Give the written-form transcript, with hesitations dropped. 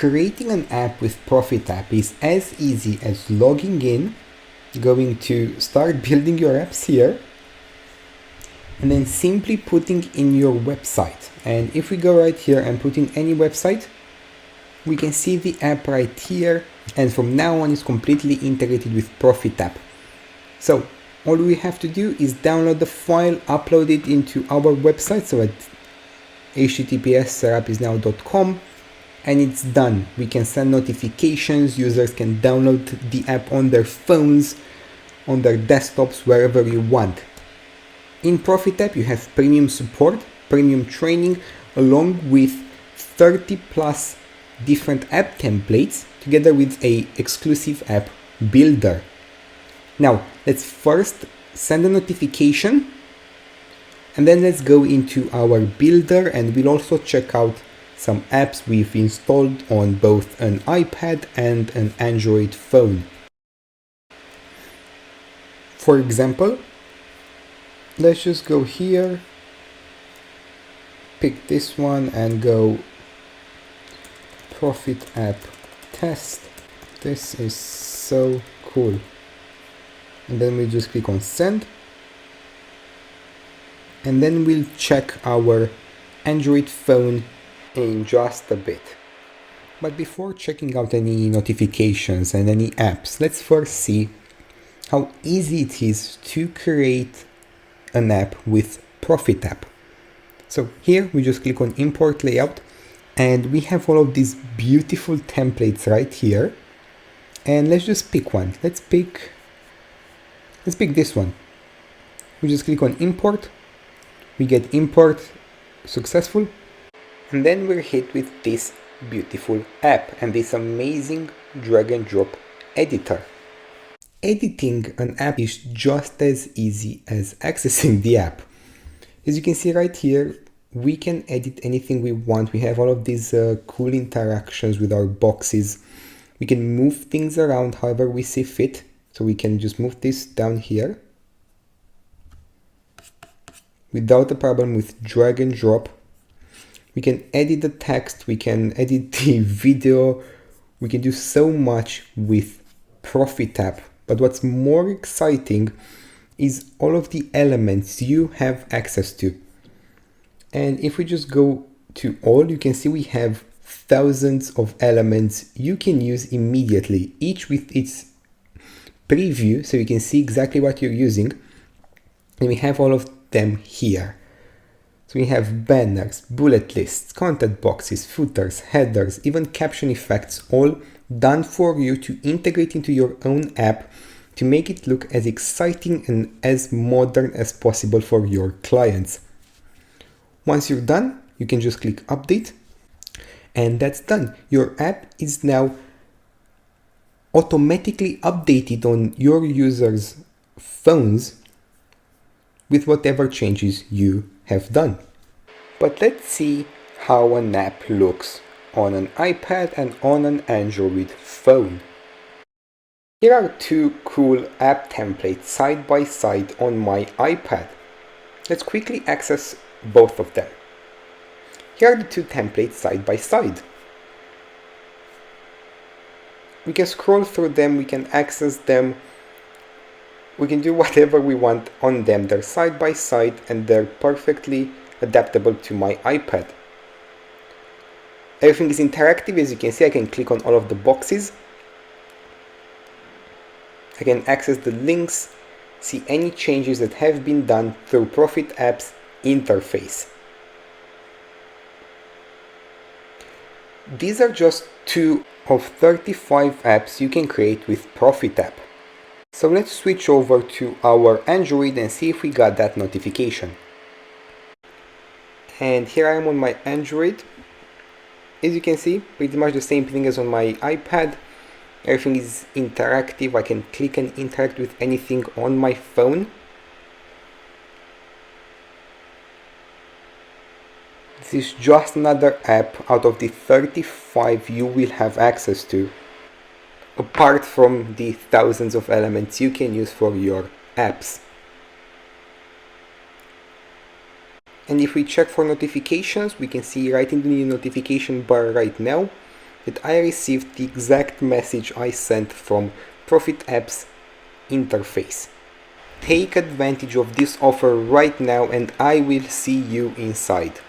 Creating an app with ProfitApp is as easy as logging in, going to start building your apps here, and then simply putting in your website. And if we go right here and put in any website, we can see the app right here, and from now on it's completely integrated with ProfitApp. So all we have to do is download the file, upload it into our website, so at https://serappisnow.com, and it's done. We can send notifications, users can download the app on their phones, on their desktops, wherever you want. In ProfitApp you have premium support, premium training, along with 30 plus different app templates, together with a exclusive app builder. Now let's first send a notification, and then let's go into our builder, and we'll also check out some apps we've installed on both an iPad and an Android phone. For example, let's just go here, pick this one and go ProfitApp test. This is so cool. And then we just click on send, and then we'll check our Android phone in just a bit. But before checking out any notifications and any apps, let's first see how easy it is to create an app with ProfitApp. So here we just click on import layout, and we have all of these beautiful templates right here, and let's just pick one. Let's pick this one. We just click on import, we get import successful, and then we're hit with this beautiful app and this amazing drag and drop editor. Editing an app is just as easy as accessing the app. As you can see right here, we can edit anything we want. We have all of these cool interactions with our boxes. We can move things around however we see fit. So we can just move this down here without a problem with drag and drop. We can edit the text, we can edit the video, we can do so much with ProfitApp. But what's more exciting is all of the elements you have access to. And if we just go to all, you can see we have thousands of elements you can use immediately, each with its preview, so you can see exactly what you're using. And we have all of them here. So we have banners, bullet lists, content boxes, footers, headers, even caption effects, all done for you to integrate into your own app to make it look as exciting and as modern as possible for your clients. Once you're done, you can just click update, and that's done. Your app is now automatically updated on your users' phones with whatever changes you have done. But let's see how an app looks on an iPad and on an Android phone. Here are two cool app templates side by side on my iPad. Let's quickly access both of them. Here are the two templates side by side. We can scroll through them, we can access them, we can do whatever we want on them. They're side by side and they're perfectly adaptable to my iPad. Everything is interactive. As you can see, I can click on all of the boxes. I can access the links, see any changes that have been done through ProfitApp's interface. These are just two of 35 apps you can create with ProfitApp. So let's switch over to our Android and see if we got that notification. And here I am on my Android. As you can see, pretty much the same thing as on my iPad. Everything is interactive. I can click and interact with anything on my phone. This is just another app out of the 35 you will have access to, apart from the thousands of elements you can use for your apps. And if we check for notifications, we can see right in the notification bar right now, that I received the exact message I sent from ProfitApp's interface. Take advantage of this offer right now and I will see you inside.